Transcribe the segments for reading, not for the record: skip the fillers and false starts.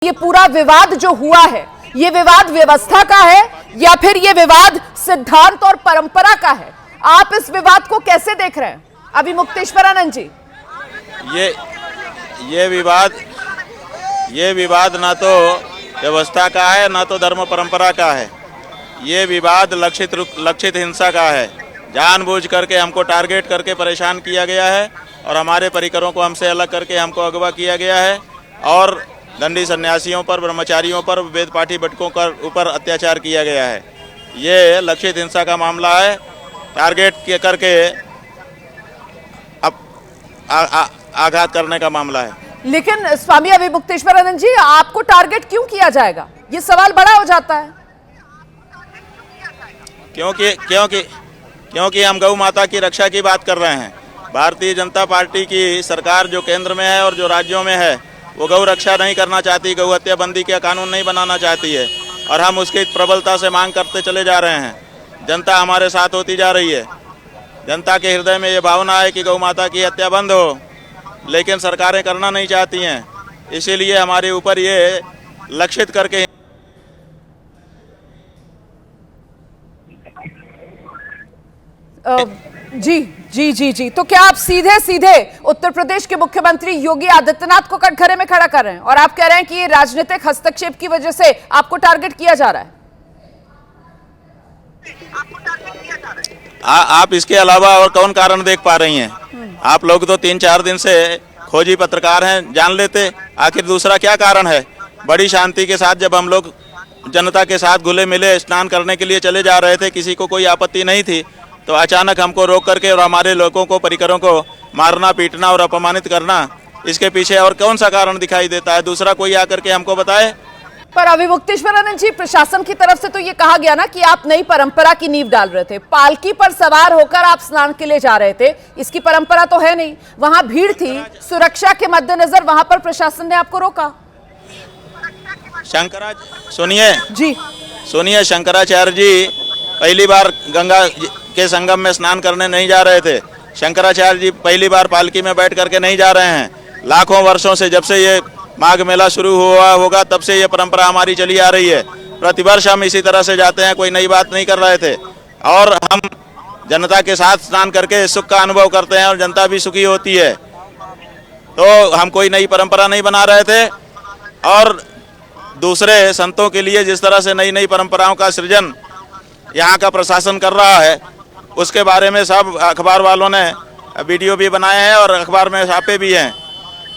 ये पूरा विवाद जो हुआ है, ये विवाद व्यवस्था का है या फिर ये विवाद सिद्धांत और परंपरा का है? आप इस विवाद को कैसे देख रहे हैं अभी मुक्तेश्वरानंद जी? ये विवाद ना तो व्यवस्था का है ना तो धर्म परंपरा का है। ये विवाद लक्षित हिंसा का है। जानबूझ करके हमको टारगेट करके परेशान किया गया है और हमारे परिकरों को हमसे अलग करके हमको अगवा किया गया है और दंडी सन्यासियों पर, ब्रह्मचारियों पर, वेद पाठी बटकों के ऊपर अत्याचार किया गया है। ये लक्षित हिंसा का मामला है। टारगेट करके अब आघात करने का मामला है। लेकिन स्वामी अभी मुक्तेश्वरानंद जी, आपको टारगेट क्यों किया जाएगा? ये सवाल बड़ा हो जाता है। क्योंकि हम गौ माता की रक्षा की बात कर रहे हैं। भारतीय जनता पार्टी की सरकार जो केंद्र में है और जो राज्यों में है, वो गौ रक्षा नहीं करना चाहती, गौ हत्या बंदी का कानून नहीं बनाना चाहती है और हम उसकी प्रबलता से मांग करते चले जा रहे हैं। जनता हमारे साथ होती जा रही है। जनता के हृदय में ये भावना है कि गौ माता की हत्या बंद हो, लेकिन सरकारें करना नहीं चाहती हैं। इसीलिए हमारे ऊपर ये लक्षित करके जी। तो क्या आप सीधे उत्तर प्रदेश के मुख्यमंत्री योगी आदित्यनाथ को कटघरे में खड़ा कर रहे हैं और आप कह रहे हैं कि ये राजनीतिक हस्तक्षेप की वजह से आपको टारगेट किया जा रहा है? आप इसके अलावा और कौन कारण देख पा रही हैं? आप लोग तो 3-4 दिन से खोजी पत्रकार हैं, जान लेते। आखिर दूसरा क्या कारण है? बड़ी शांति के साथ जब हम लोग जनता के साथ घुले मिले स्नान करने के लिए चले जा रहे थे, किसी को कोई आपत्ति नहीं थी, तो अचानक हमको रोक करके और हमारे लोगों को, परिकरों को मारना, पीटना और अपमानित करना, इसके पीछे और कौन सा कारण दिखाई देता है? दूसरा कोई आकर के हमको बताए। पर अभी मुक्तेश्वरानंद जी, प्रशासन की तरफ से तो ये कहा गया ना कि आप नई परंपरा की नींव डाल रहे थे। पालकी पर सवार होकर आप स्नान के लिए जा रहे थे, इसकी परंपरा तो है नहीं। वहां भीड़ थी, सुरक्षा के मद्देनजर वहां पर प्रशासन ने आपको रोका। सुनिए, शंकराचार्य जी पहली बार गंगा के संगम में स्नान करने नहीं जा रहे थे। शंकराचार्य जी पहली बार पालकी में बैठ करके नहीं जा रहे हैं। लाखों वर्षों से, जब से ये माघ मेला शुरू हुआ होगा, तब से ये परंपरा हमारी चली आ रही है। प्रतिवर्ष हम इसी तरह से जाते हैं, कोई नई बात नहीं कर रहे थे और हम जनता के साथ स्नान करके सुख का अनुभव करते हैं और जनता भी सुखी होती है। तो हम कोई नई परंपरा नहीं बना रहे थे और दूसरे संतों के लिए जिस तरह से नई परंपराओं का सृजन यहाँ का प्रशासन कर रहा है, उसके बारे में सब अखबार वालों ने वीडियो भी बनाए हैं और अखबार में छापे भी हैं।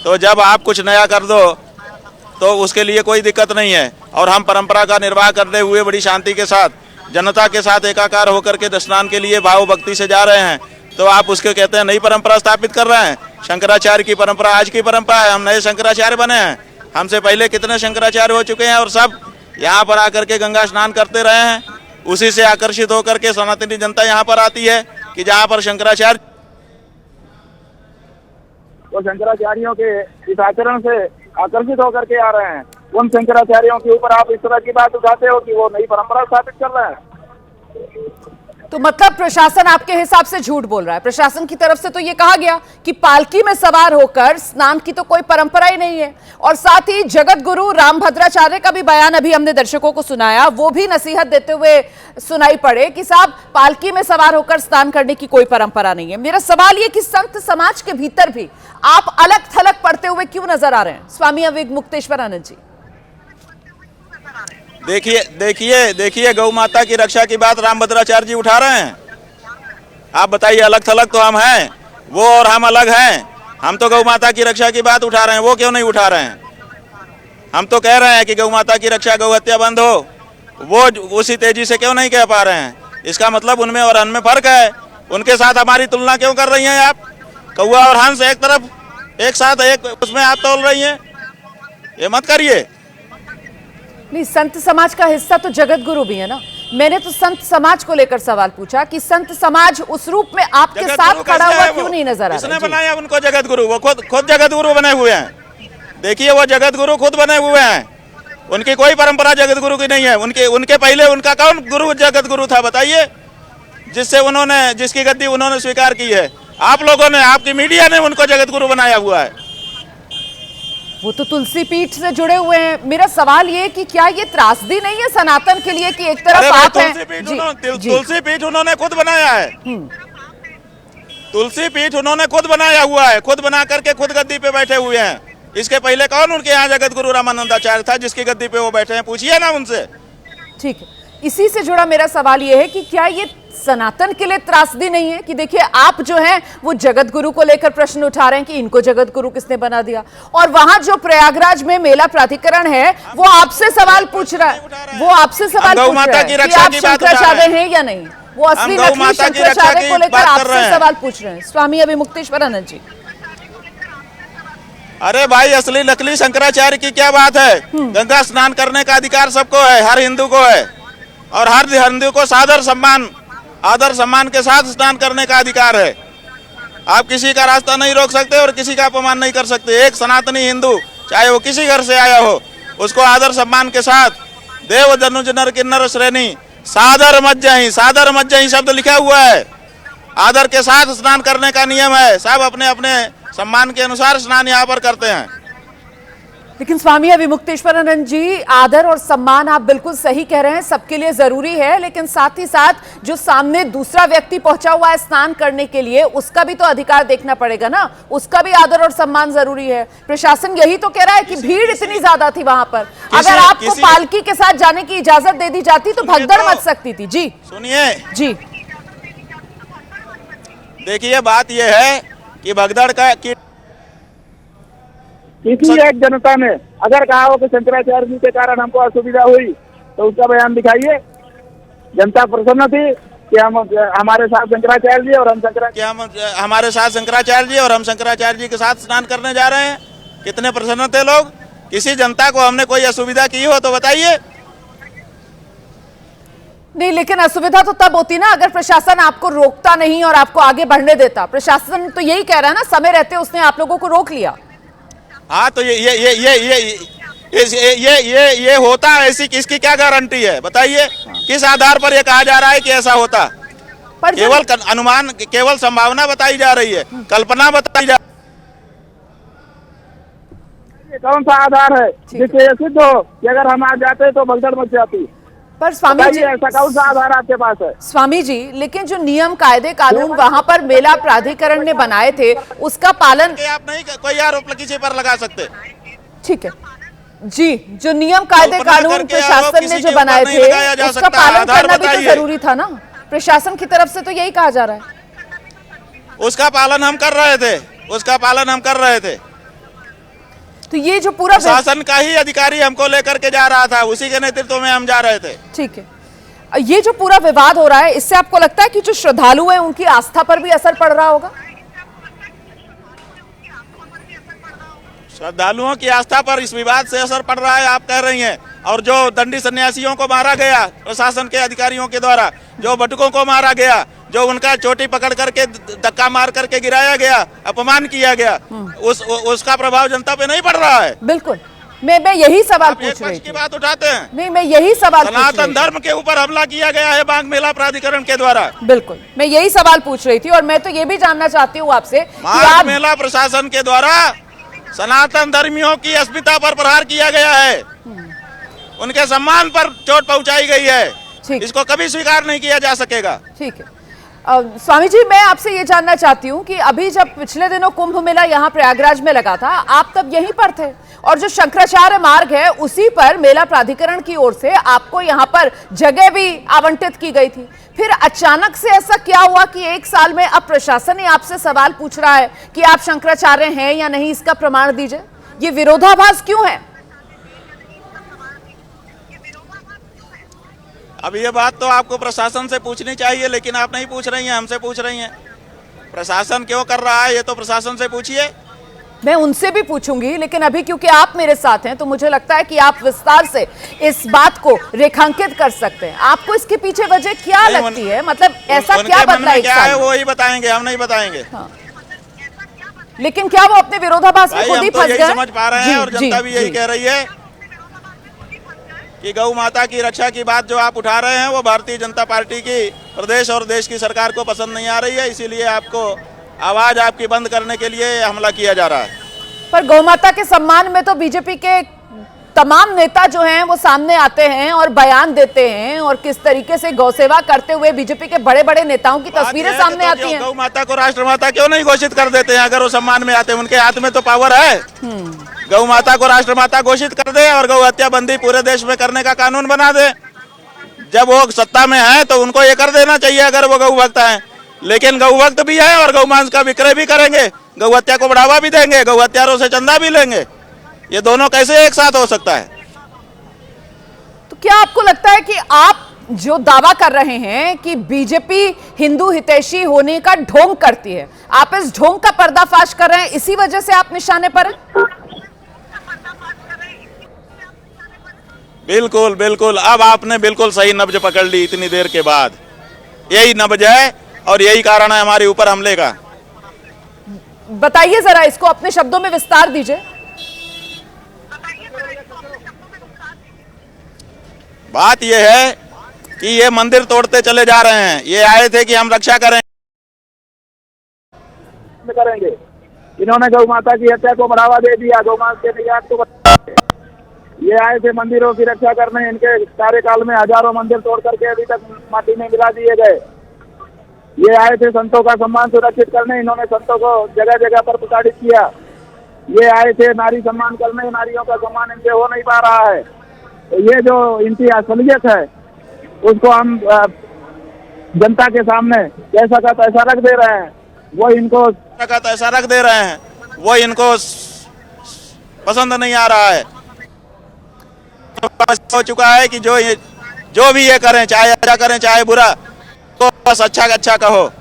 तो जब आप कुछ नया कर दो तो उसके लिए कोई दिक्कत नहीं है और हम परंपरा का निर्वाह करते हुए बड़ी शांति के साथ जनता के साथ एकाकार होकर के स्नान के लिए भाव भक्ति से जा रहे हैं। तो आप उसके कहते हैं नई परंपरा स्थापित कर रहे हैं। शंकराचार्य की परंपरा आज की परंपरा है, हम नए शंकराचार्य बने हैं। हमसे पहले कितने शंकराचार्य हो चुके हैं और सब यहाँ पर आकर के गंगा स्नान करते रहे हैं। उसी से आकर्षित होकर के सनातनी जनता यहाँ पर आती है कि जहाँ पर शंकराचार्य, वो शंकराचार्यों के इस आचरण से आकर्षित होकर के आ रहे हैं। उन शंकराचार्यों के ऊपर आप इस तरह की बात उठाते हो कि वो नई परंपरा स्थापित कर रहे हैं। तो मतलब प्रशासन आपके हिसाब से झूठ बोल रहा है। प्रशासन की तरफ से तो ये कहा गया कि पालकी में सवार होकर स्नान की तो कोई परंपरा ही नहीं है और साथ ही जगत गुरु रामभद्राचार्य का भी बयान अभी हमने दर्शकों को सुनाया, वो भी नसीहत देते हुए सुनाई पड़े कि साहब पालकी में सवार होकर स्नान करने की कोई परंपरा नहीं है। मेरा सवाल ये कि संत समाज के भीतर भी आप अलग थलग पढ़ते हुए क्यों नजर आ रहे हैं स्वामी अभी मुक्तेश्वरानंद जी? देखिए गौ माता की रक्षा की बात रामभद्राचार्य जी उठा रहे हैं। आप बताइए, अलग थलग तो हम हैं, वो और हम अलग हैं। हम तो गौ माता की रक्षा की बात उठा रहे हैं, वो क्यों नहीं उठा रहे हैं? हम तो कह रहे हैं कि गौ माता की रक्षा, गौ हत्या बंद हो, वो उसी तेजी से क्यों नहीं कह पा रहे हैं? इसका मतलब उनमें और हमें फर्क है। उनके साथ हमारी तुलना क्यों कर रही हैं आप? कौआ और हंस एक तरफ, एक साथ एक उसमें आप तोल रही हैं, ये मत करिए। नहीं, संत समाज का हिस्सा तो जगत गुरु भी है ना। मैंने तो संत समाज को लेकर सवाल पूछा कि संत समाज उस रूप में आपके साथ खड़ा हुआ क्यों नहीं नजर आ रहा? किसने बनाया उनको जगत गुरु? वो खुद जगत गुरु बने हुए हैं। देखिए, वो जगत गुरु खुद बने हुए हैं। उनकी कोई परंपरा जगत गुरु की नहीं है। उनके पहले उनका कौन गुरु जगत गुरु था बताइए, जिसकी गद्दी उन्होंने स्वीकार की है? आप लोगों ने, आपकी मीडिया ने उनको जगत गुरु बनाया हुआ है। वो तो तुलसी पीठ से जुड़े हुए हैं। मेरा सवाल ये कि क्या ये त्रासदी नहीं है सनातन के लिए कि एक तरफ आप हैं? तुलसी पीठ उन्होंने खुद बनाया है। तुलसी पीठ उन्होंने खुद बनाया हुआ है, खुद बना करके खुद गद्दी पे बैठे हुए हैं। इसके पहले कौन उनके यहाँ जगत गुरु रामानंदाचार्य था जिसकी गद्दी पे वो बैठे हैं? पूछिए ना उनसे। ठीक है, इसी से जुड़ा मेरा सवाल ये है कि क्या ये सनातन के लिए त्रासदी नहीं है कि देखिए आप जो हैं वो जगत गुरु को लेकर प्रश्न उठा रहे हैं कि इनको जगत गुरु किसने बना दिया, और वहां जो प्रयागराज में मेला प्राधिकरण है वो आपसे सवाल पूछ रहा है, वो आपसे सवाल पूछ रहा है कि आप शंकराचार्य हैं या नहीं। वो असली नकली शंकराचार्य को लेकर आपसे सवाल पूछ रहे हैं स्वामी अभिमुक्तेश्वरानंद जी। अरे भाई, असली नकली शंकराचार्य की क्या बात है? गंगा स्नान करने का अधिकार सबको है, हर हिंदू को है, और हर हिंदू को आदर सम्मान के साथ स्नान करने का अधिकार है। आप किसी का रास्ता नहीं रोक सकते और किसी का अपमान नहीं कर सकते। एक सनातनी हिंदू चाहे वो किसी घर से आया हो, उसको आदर सम्मान के साथ देव जनुज नर किन्नर श्रेणी सादर मज्जही शब्द लिखा हुआ है। आदर के साथ स्नान करने का नियम है। सब अपने अपने सम्मान के अनुसार स्नान यहाँ पर करते हैं। लेकिन स्वामी अभिमुक्तेश्वरानंद जी, आदर और सम्मान आप बिल्कुल सही कह रहे हैं, सबके लिए जरूरी है, लेकिन साथ ही साथ जो सामने दूसरा व्यक्ति पहुंचा हुआ है स्नान करने के लिए, उसका भी तो अधिकार देखना पड़ेगा ना, उसका भी आदर और सम्मान जरूरी है। प्रशासन यही तो कह रहा है कि भीड़ इतनी ज्यादा थी वहां पर, अगर आपको पालकी के साथ जाने की इजाजत दे दी जाती तो भगदड़ मच सकती थी। जी सुनिए जी, देखिए बात यह है कि भगदड़ का किसी एक जनता ने अगर कहा हो कि शंकराचार्य जी के कारण हमको असुविधा हुई तो उसका बयान दिखाइए। जनता प्रसन्न थी कि हमारे साथ शंकराचार्य जी और हमारे साथ शंकराचार्य जी और हम शंकराचार्य जी के साथ स्नान करने जा रहे हैं। कितने प्रसन्न थे लोग। किसी जनता को हमने कोई असुविधा की हो तो बताइए। नहीं, लेकिन असुविधा तो तब होती ना अगर प्रशासन आपको रोकता नहीं और आपको आगे बढ़ने देता। प्रशासन तो यही कह रहा है ना, समय रहते उसने आप लोगों को रोक लिया। हाँ, तो ये होता है, ऐसी किसकी क्या गारंटी है? बताइए किस आधार पर ये कहा जा रहा है कि ऐसा होता? पर केवल अनुमान, केवल संभावना बताई जा रही है, कल्पना बताई जा। ये कौन सा आधार है जिससे ये सिद्ध हो कि अगर हम आ जाते तो भगदड़ मच जाती? पर स्वामी जी, ऐसा कौन सा आधार आपके पास है? स्वामी जी, लेकिन जो नियम कायदे कानून वहां पर मेला प्राधिकरण ने बनाए थे उसका पालन आप नहीं कोई आरोप किसी पर लगा सकते। ठीक है जी, जो नियम कायदे कानून प्रशासन ने जो बनाए थे उसका पालन करना भी तो जरूरी था ना। प्रशासन की तरफ से तो यही कहा जा रहा है। उसका पालन हम कर रहे थे। तो ये जो पूरा शासन का ही अधिकारी हमको लेकर के जा रहा था, उसी के नेतृत्व में हम जा रहे थे। ठीक है, ये जो पूरा विवाद हो रहा है इससे आपको लगता है कि जो श्रद्धालु हैं उनकी आस्था पर भी असर पड़ रहा होगा? श्रद्धालुओं की आस्था पर इस विवाद से असर पड़ रहा है, आप कह रही हैं। और जो दंडी सन्यासियों को मारा गया प्रशासन के अधिकारियों के द्वारा, जो बटुकों को मारा गया, जो उनका चोटी पकड़ करके धक्का मार करके गिराया गया, अपमान किया गया, उसका प्रभाव जनता पे नहीं पड़ रहा है? बिल्कुल, मैं यही सवाल पूछ रही थी। की बात उठाते हैं। नहीं, मैं यही सवाल सनातन धर्म के ऊपर हमला किया गया है बांग मेला प्राधिकरण के द्वारा। बिल्कुल, मैं यही सवाल पूछ रही थी और मैं तो ये भी जानना चाहती हूँ आपसे बांग मेला प्रशासन के द्वारा सनातन धर्मियों की अस्मिता पर प्रहार किया गया है, उनके सम्मान पर चोट पहुंचाई गई है। इसको कभी स्वीकार नहीं किया जा सकेगा। ठीक है, स्वामी जी, मैं आपसे ये जानना चाहती हूँ कि अभी जब पिछले दिनों कुंभ मेला यहाँ प्रयागराज में लगा था, आप तब यहीं पर थे और जो शंकराचार्य मार्ग है उसी पर मेला प्राधिकरण की ओर से आपको यहाँ पर जगह भी आवंटित की गई थी। फिर अचानक से ऐसा क्या हुआ कि एक साल में अब प्रशासन ही आपसे सवाल पूछ रहा है कि आप शंकराचार्य हैं या नहीं, इसका प्रमाण दीजिए। ये विरोधाभास क्यों है? अब ये बात तो आपको प्रशासन से पूछनी चाहिए, लेकिन आप नहीं पूछ रही हैं, हमसे पूछ रही हैं। प्रशासन क्यों कर रहा है ये तो प्रशासन से पूछिए। मैं उनसे भी पूछूंगी, लेकिन अभी क्योंकि आप मेरे साथ हैं तो मुझे लगता है कि आप विस्तार से इस बात को रेखांकित कर सकते हैं। आपको इसके पीछे वजह क्या लगती है? मतलब ऐसा क्या बदला एक साल में? वो ही बताएंगे, हम नहीं बताएंगे। हाँ। लेकिन क्या वो अपने विरोधाभास में खुद ही फंस गए? समझ पा रहे हैं और जनता भी यही कह रही है कि गौ माता की रक्षा की बात जो आप उठा रहे हैं वो भारतीय जनता पार्टी की प्रदेश और देश की सरकार को पसंद नहीं आ रही है, इसीलिए आपको आवाज आपकी बंद करने के लिए हमला किया जा रहा है। पर गौमाता के सम्मान में तो बीजेपी के तमाम नेता जो हैं वो सामने आते हैं और बयान देते हैं, और किस तरीके से गौ सेवा करते हुए बीजेपी के बड़े बड़े नेताओं की तस्वीरें सामने आती हैं। गौ माता को राष्ट्रमाता क्यों नहीं घोषित कर देते हैं? अगर वो सम्मान में आते हैं, उनके हाथ में तो पावर है। गौ माता को राष्ट्रमाता घोषित कर दे और गौ हत्या बंदी पूरे देश में करने का कानून बना दे। जब वो सत्ता में है तो उनको ये कर देना चाहिए अगर वो गौ भक्त है। लेकिन गौ भक्त भी है और गौ मांस का विक्रय भी करेंगे, गौ हत्या को बढ़ावा भी देंगे, गौ हत्यारों से चंदा भी लेंगे। ये दोनों कैसे एक साथ हो सकता है? तो क्या आपको लगता है कि आप जो दावा कर रहे हैं कि बीजेपी हिंदू हितैषी होने का ढोंग करती है, आप इस ढोंग का पर्दाफाश कर रहे हैं, इसी वजह से आप निशाने पर हैं? बिल्कुल बिल्कुल, अब आपने बिल्कुल सही नब्ज पकड़ ली इतनी देर के बाद। यही नब्ज है और यही कारण है हमारे ऊपर हमले का। बताइए जरा, इसको अपने शब्दों में विस्तार दीजिए। बात यह है कि ये मंदिर तोड़ते चले जा रहे हैं। ये आए थे कि हम रक्षा करेंगे। इन्होंने गौ माता की हत्या को बढ़ावा दे दिया, गौ माता के निर्यात को। ये आए थे मंदिरों की रक्षा करने। इनके कार्यकाल में हजारों मंदिर तोड़ करके अभी तक माटी में मिला दिए गए। ये आए थे संतों का सम्मान सुरक्षित करने। इन्होंने संतों को जगह जगह पर प्रताड़ित किया। ये आए थे नारी सम्मान करने। नारियों का सम्मान इनसे हो नहीं पा रहा है। तो ये जो इनकी असलियत है उसको हम जनता के सामने जैसा का तैसा रख दे रहे हैं। वो इनको ऐसा रख दे रहे हैं, वो इनको पसंद नहीं आ रहा है। हो चुका है कि जो भी ये करें, चाहे अच्छा करें चाहे बुरा, तो बस अच्छा कहो।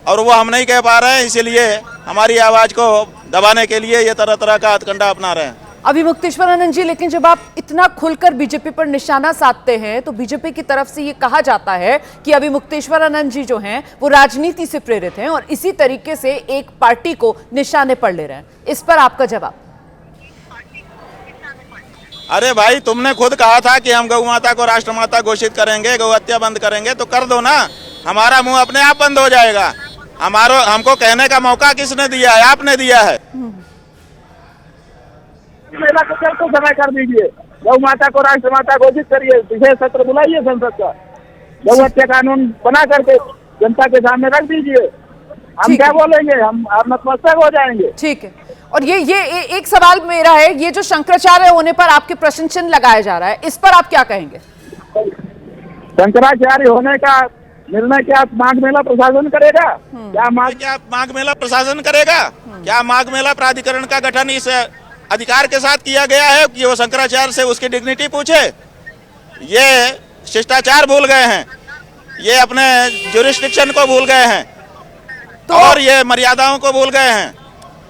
और वो हम नहीं कह पा रहे हैं, इसीलिए हमारी आवाज को दबाने के लिए ये तरह तरह का हथकंडा अपना रहे हैं। अभिमुक्तेश्वर आनंद जी, लेकिन जब आप इतना खुलकर बीजेपी पर निशाना साधते हैं तो बीजेपी की तरफ से ये कहा जाता है कि अभिमुक्तेश्वर आनंद जी जो हैं वो राजनीति से प्रेरित हैं और इसी तरीके से एक पार्टी को निशाने पर ले रहे हैं। इस पर आपका जवाब? अरे भाई, तुमने खुद कहा था कि हम गौ माता को राष्ट्रमाता घोषित करेंगे, गौ हत्या बंद करेंगे, तो कर दो ना। हमारा मुंह अपने आप बंद हो जाएगा। हमको कहने का मौका किसने दिया है? आपने दिया है। मेला को कल को समय कर दीजिए, गौ माता को राष्ट्रमाता घोषित करिए, विशेष सत्र बुलाइए संसद का, गौ हत्या कानून बना करके जनता के सामने रख दीजिए। हम क्या बोलेंगे? हम नतमस्तक हो जाएंगे। ठीक है। और ये एक सवाल मेरा है, ये जो शंकराचार्य होने पर आपके प्रश्न चिन्ह लगाया जा रहा है, इस पर आप क्या कहेंगे? शंकराचार्य होने का निर्णय क्या माघ मेला प्रशासन करेगा? क्या माघ मेला प्रशासन करेगा? क्या माघ मेला प्राधिकरण का गठन इस अधिकार के साथ किया गया है कि वो शंकराचार्य से उसकी डिग्निटी पूछे? ये शिष्टाचार भूल गए हैं, ये अपने जुरिस्डिक्शन को भूल गए हैं, तो और ये मर्यादाओं को भूल गए हैं।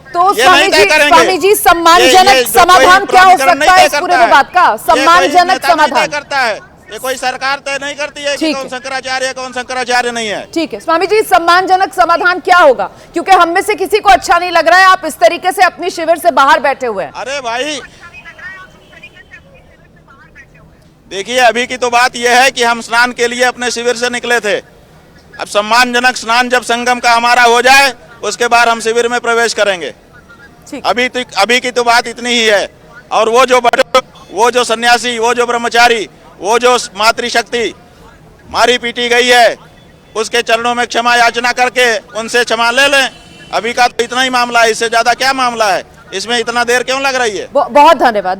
तो स्वामी जी सम्मानजनक समाधान क्या हो सकता है इस पूरे विवाद का? सम्मानजनक समाधान करता है ये कोई सरकार तय नहीं करती है कि कौन शंकराचार्य है कौन शंकराचार्य नहीं है। ठीक है स्वामी जी, सम्मानजनक समाधान क्या होगा? क्योंकि हम में से किसी को अच्छा नहीं लग रहा है आप इस तरीके से अपनी शिविर से बाहर बैठे हुए हैं। अरे भाई देखिए, अभी की तो बात यह है कि हम स्नान के लिए अपने शिविर से निकले थे। अब सम्मानजनक स्नान जब संगम का हमारा हो जाए उसके बाद हम शिविर में प्रवेश करेंगे। अभी की तो बात इतनी ही है। और वो जो सन्यासी, वो जो ब्रह्मचारी, वो जो मातृशक्ति मारी पीटी गई है, उसके चरणों में क्षमा याचना करके उनसे क्षमा ले लें। अभी का तो इतना ही मामला है, इससे ज्यादा क्या मामला है? इसमें इतना देर क्यों लग रही है? बहुत धन्यवाद।